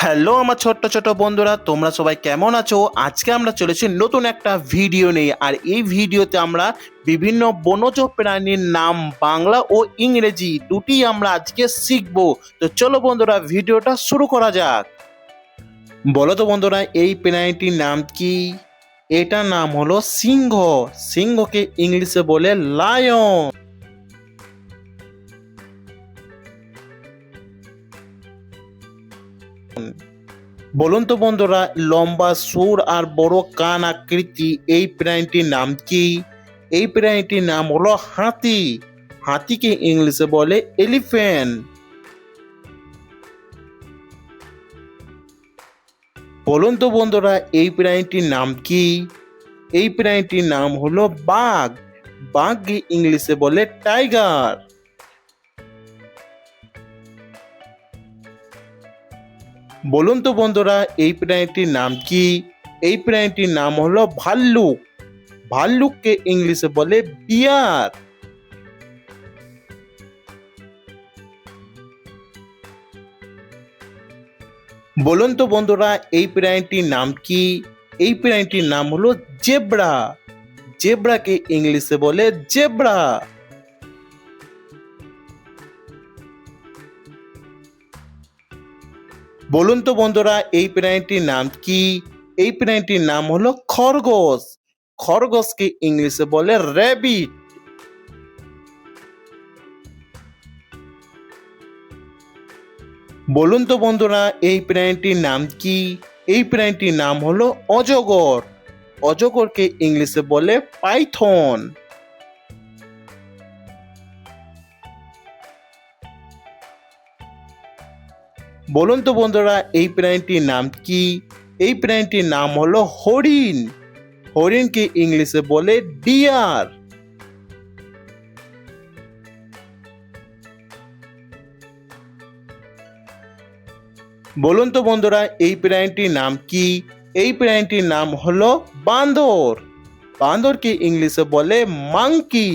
Hello আমার ছোট্ট ছোট বন্ধুরা, তোমরা সবাই কেমন আছো? আজকে আমরা চলেছি নতুন একটা ভিডিও নিয়ে। আর এই ভিডিওতে আমরা বিভিন্ন বনজ প্রাণীর নাম বাংলা ও ইংরেজি দুটি আমরা আজকে শিখবো। তো চলো বন্ধুরা, ভিডিওটা শুরু করা যাক। বলো তো বন্ধুরা, এই প্রাণীটির নাম কি? এটার নাম হলো সিংহ। সিংহকে ইংলিশে বলে লায়ন। বলুন তো বন্ধুরা, লম্বা সুর আর বড় কান আকৃতি এই প্রাণীটির নাম কি? এই প্রাণীটির নাম হলো হাতি। হাতিকে ইংলিশে বলে এলিফ্যান্ট। বলুন তো বন্ধুরা, এই প্রাণীটির নাম কি? এই প্রাণীটির নাম হলো বাঘ। বাঘকে ইংলিশে বলে টাইগার। বলুন তো বন্ধুরা, এই প্রাণীটির নাম কি? এই প্রাণীটির নাম হলো ভাল্লুক। ভাল্লুককে ইংলিশে বলে বিয়ার। বলুন তো বন্ধুরা, এই প্রাণীটির নাম কি? এই প্রাণীটির নাম হলো জেব্রা। জেব্রাকে ইংলিশে বলে জেব্রা। বলুন তো বন্ধুরা, এই প্রাণীটির নাম কি? এই প্রাণীটির নাম হলো খরগোশ। খরগোশকে ইংলিশে বলে র্যাবিট। বলুন তো বন্ধুরা, এই প্রাণীটির নাম কি? এই প্রাণীটির নাম হলো অজগর। অজগরকে ইংলিশে বলে পাইথন। বলুন তো বন্ধুরা, এই প্রাণীটির নাম কি? এই প্রাণীটির নাম হলো হরিণ। হরিণকে ইংলিশে বলে ডিয়ার। বলুন তো বন্ধুরা, এই প্রাণীটির নাম কি? এই প্রাণীটির নাম হলো বান্দর। বান্দরকে ইংলিশে বলে মাংকি।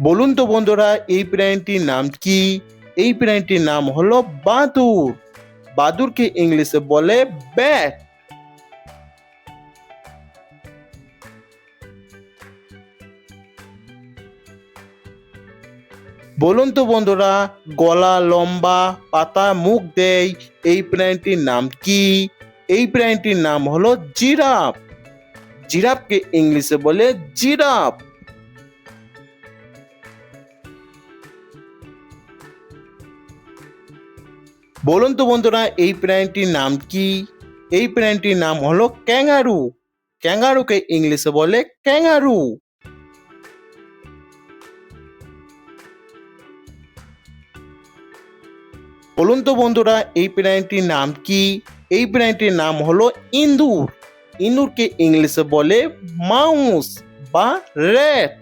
বলুন তো বন্ধুরা, এই প্রাণীটির নাম কি? এই প্রাণীটির নাম হলো বাদুড়। বাদুড়কে ইংলিশে বলে ব্যাট। বলুন তো বন্ধুরা, গলা লম্বা, পাতা মুখ দেয়, এই প্রাণীটির নাম কি? এই প্রাণীটির নাম হলো জিরাফ। জিরাফকে ইংলিশে বলে জিরাফ। বলুন তো বন্ধুরা, এই প্রাণীটির নাম কি? এই প্রাণীটির নাম হলো ক্যাঙ্গারু। ক্যাঙ্গারুকে ইংলিশে বলে ক্যাঙ্গারু। বলুন তো বন্ধুরা, এই প্রাণীটির নাম কি? এই প্রাণীটির নাম হলো ইঁদুর। ইঁদুরকে ইংলিশে বলে মাউস বা র্যাট।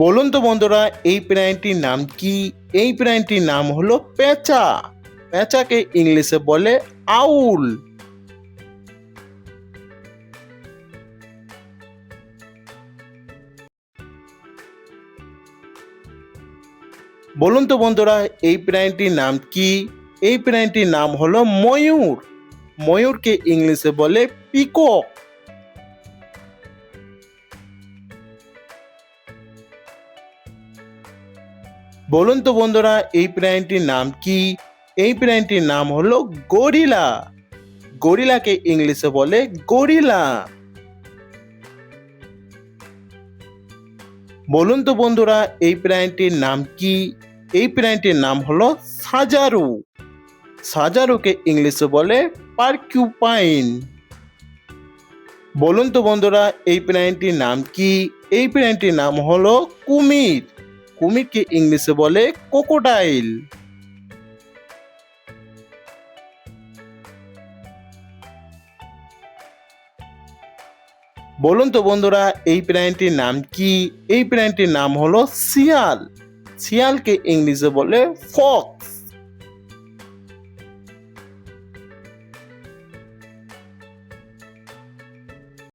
বলুন তো বন্ধুরা, এই প্রাণীটির নাম কি? এই প্রাণীটির নাম হলো পেঁচা। পেঁচাকে ইংলিশে বলে আউল। বলুন তো বন্ধুরা, এই প্রাণীটির নাম কি? এই প্রাণীটির নাম হলো ময়ূর। ময়ূরকে ইংলিশে বলে পিকক। বলুন তো বন্ধুরা, এই প্রাণীটির নাম কি? এই প্রাণীটির নাম হলো গরিলা। গরিলাকে ইংলিশে বলে গরিলা। বলুন তো বন্ধুরা, এই প্রাণীটির নাম কি? এই প্রাণীটির নাম হলো সাজারু। সাজারুকে ইংলিশে বলে পারকিউপাইন। বলুন তো বন্ধুরা, এই প্রাণীটির নাম কি? এই প্রাণীটির নাম হলো কুমির। কুমিরকে ইংলিশে বলে ক্রোকোডাইল। বলুন তো বন্ধুরা, এই প্রাণীটির নাম কি? এই প্রাণীটির নাম হলো শিয়াল। শিয়ালকে ইংলিশে বলে ফক্স।